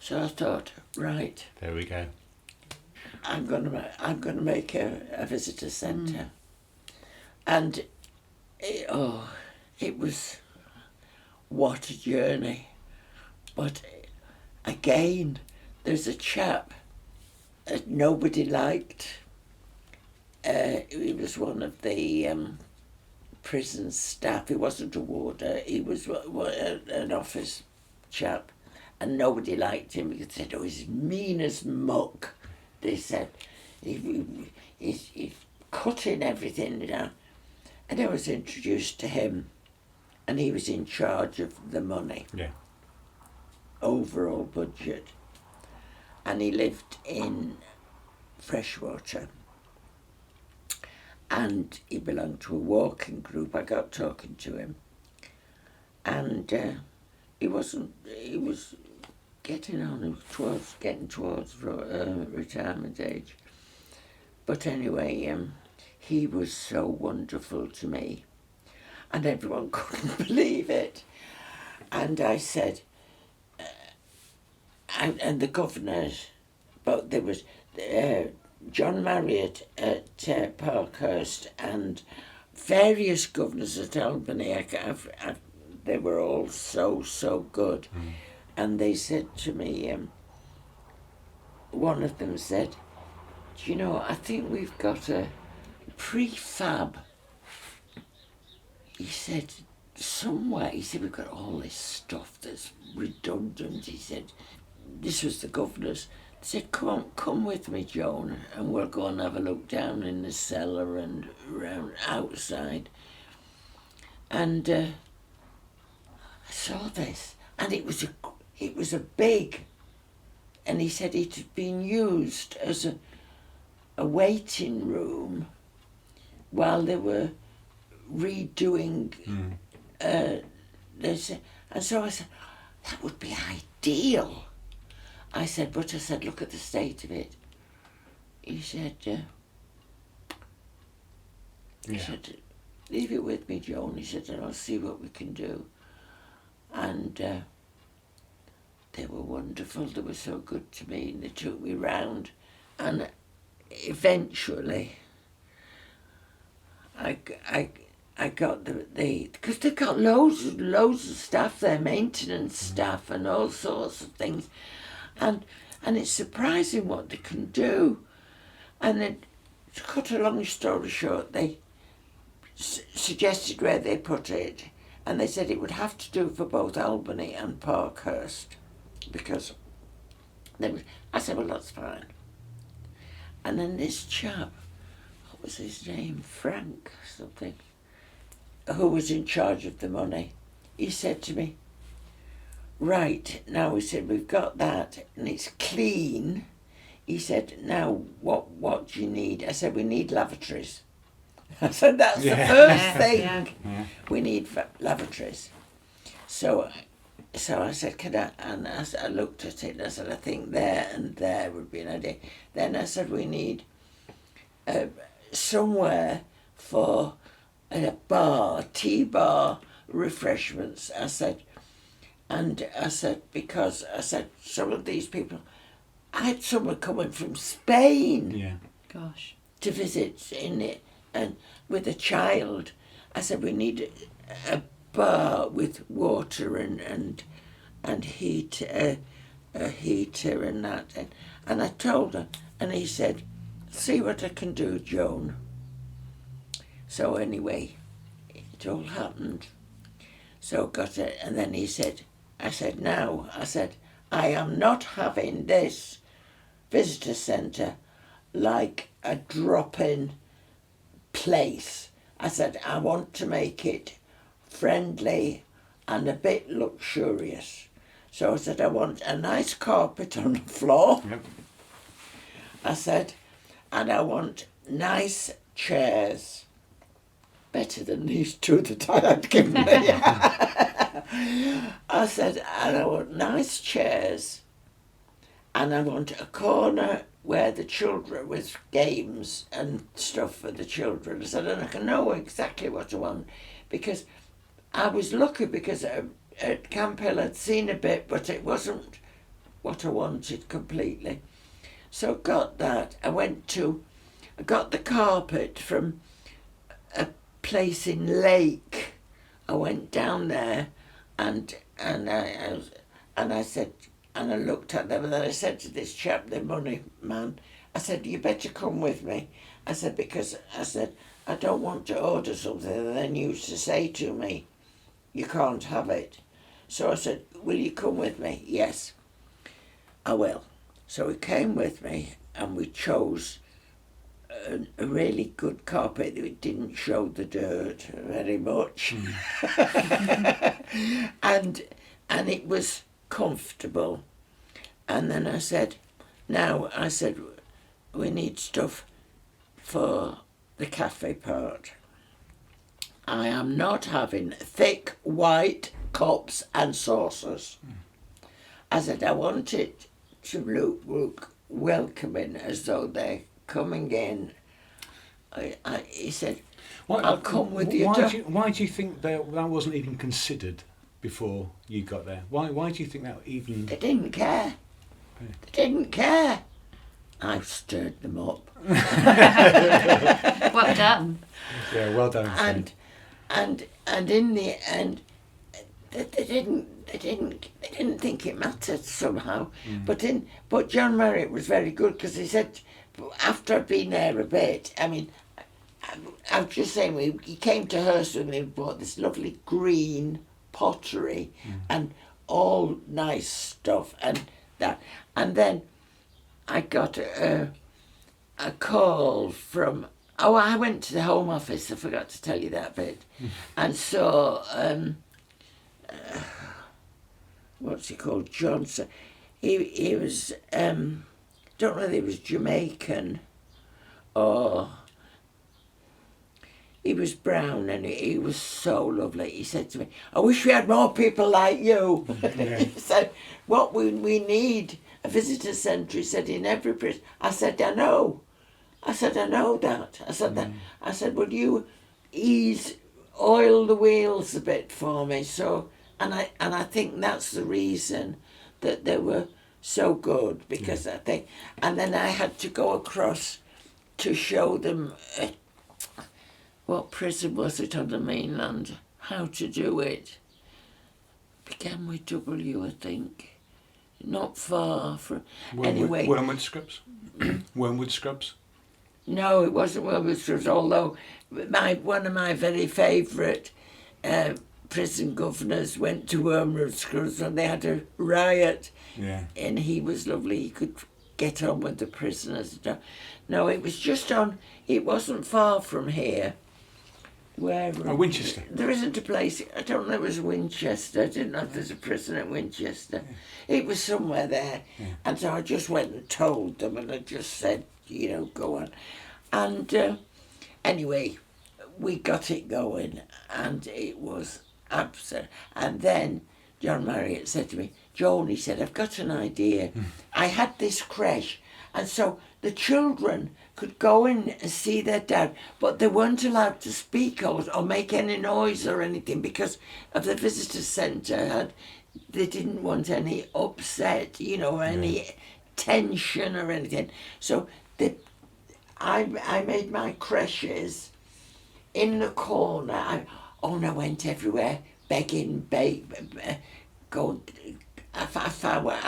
So I thought, right, There we go. I'm gonna make a visitor centre, and it was what a journey. But again, there's a chap that nobody liked. He was one of the prison staff. He wasn't a warder. He was an office chap, and nobody liked him because they said, "Oh, he's mean as muck." They said, "He's cutting everything down." And I was introduced to him, and he was in charge of the money. Yeah. Overall budget, and he lived in Freshwater, and he belonged to a walking group. I got talking to him, and he was getting on. He was getting towards retirement age, but anyway, he was so wonderful to me, and everyone couldn't believe it. And I said, and the governors, but there was John Marriott at Parkhurst and various governors at Albany. They were all so good. And they said to me, one of them said, "Do you know, I think we've got a prefab." He said, "Somewhere." He said, "We've got all this stuff that's redundant." He said, this was the governor's. They said, come with me, Joan, and we'll go and have a look down in the cellar and around outside." And I saw this, and it was a big, and he said it had been used as a waiting room while they were redoing this. And so I said, that would be ideal. I said, look at the state of it. He said, "Leave it with me, Joan." He said, "and I'll see what we can do." And they were wonderful. They were so good to me, and they took me round. And eventually, I got the because they've got loads of staff there, maintenance staff and all sorts of things. And it's surprising what they can do. And then, to cut a long story short, they suggested where they put it, and they said it would have to do for both Albany and Parkhurst, because I said, well, that's fine. And then this chap, what was his name, Frank something, who was in charge of the money, he said to me, "Right, now," he said, "we've got that and it's clean." He said, "Now what do you need?" I said, "We need lavatories." I said, "That's the first thing. Yeah. We need lavatories." So I said, "Can I?" And I looked at it and I said, "I think there and there would be an idea." Then I said, "We need somewhere for a bar, tea bar, refreshments." I said, because I said, some of these people, I had someone coming from Spain. Yeah. Gosh. To visit in it, and with a child. I said, we need a bar with water and heat, a heater and that. And I told her, and he said, "See what I can do, Joan." So anyway, it all happened. So got it, and then he said, I said, "I am not having this visitor centre like a drop-in place." I said, "I want to make it friendly and a bit luxurious." So I said, "I want a nice carpet on the floor." Yep. I said, "and I want nice chairs. Better than these two that I had given me." I said, "and I want nice chairs, and I want a corner where the children, with games and stuff for the children." I said, "and I can know exactly what I want," because I was lucky, because at Camp Hill I'd seen a bit, but it wasn't what I wanted completely. So got that. I got the carpet from a place in Lake. I went down there, and I said, and I looked at them, and then I said to this chap, the money man, I said, you better come with me. I said, because I said, I don't want to order something and then you to say to me, you can't have it. So I said, will you come with me? Yes, I will. So he came with me, and we chose a really good carpet. It didn't show the dirt very much. and it was comfortable. And then I said, we need stuff for the cafe part. I am not having thick white cups and saucers. I said, I want it to look welcoming, as though they're coming in. He said, I'll come with you. Why do you think that wasn't even considered before you got there? Why do you think that even... They didn't care. Yeah. They didn't care. I stirred them up. Well done. Yeah, well done. And in the end, they didn't think it mattered somehow. But John Marriott was very good, because he said, after I'd been there a bit, I mean, I was just saying, he came to Hurst with me and bought this lovely green pottery and all nice stuff and that. And then I got a call from, I went to the Home Office, I forgot to tell you that bit, and saw, what's he called, Johnson. He was, don't know whether he was Jamaican or he was brown, and he was so lovely. He said to me, I wish we had more people like you. Yeah. He said, what we need, a visitor centre, he said, in every prison. I said, I know. I said, I know that. I said, will you oil the wheels a bit for me? So, and I think that's the reason that they were so good, because I think, and then I had to go across to show them what prison was it on the mainland, how to do it. Began with W, I think. Not far from... Anyway... Wormwood Scrubs? Wormwood Scrubs? No, it wasn't Wormwood Scrubs, although one of my very favourite prison governors went to Wormwood Scrubs and they had a riot. Yeah. And he was lovely. He could get on with the prisoners. No, it was just on... It wasn't far from here. Where Winchester. There isn't a place. I don't know. It was Winchester. I didn't know if there's a prison at Winchester. Yeah. It was somewhere there, and so I just went and told them, and I just said, go on. And anyway, we got it going, and it was absurd. And then John Marriott said to me, Joan, he said, I've got an idea. I had this creche, and so the children could go in and see their dad, but they weren't allowed to speak or make any noise or anything because of the visitor centre. They didn't want any upset, or any tension or anything. So I made my creches in the corner. I went everywhere begging, I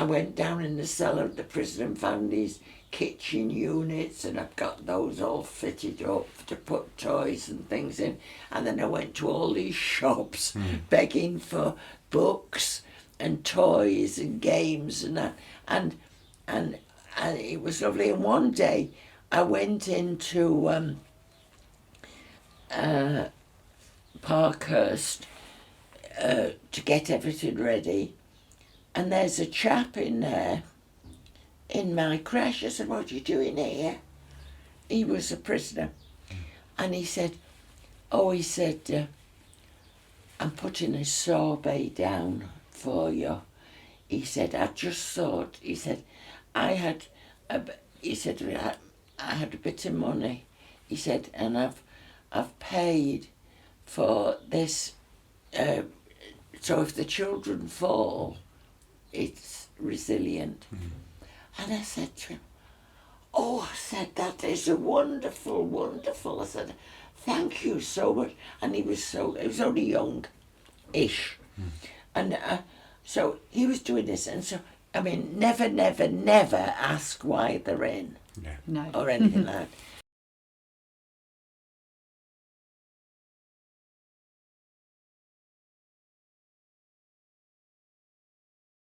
went down in the cellar of the prison and found these kitchen units, and I've got those all fitted up to put toys and things in. And then I went to all these shops begging for books and toys and games and that. And it was lovely. And one day I went into Parkhurst to get everything ready, and there's a chap in there in my creche. I said, what are you doing here? He was a prisoner. And he said, I'm putting a sorbet down for you. He said, I just thought, he said, I had a bit of money. He said, and I've paid for this, so if the children fall, it's resilient. And I said to him, "Oh," I said, "that is a wonderful, wonderful." I said, "Thank you so much." And he was only young-ish. And so he was doing this. And so, I mean, never, never, never ask why they're in Yeah. No. or anything like that.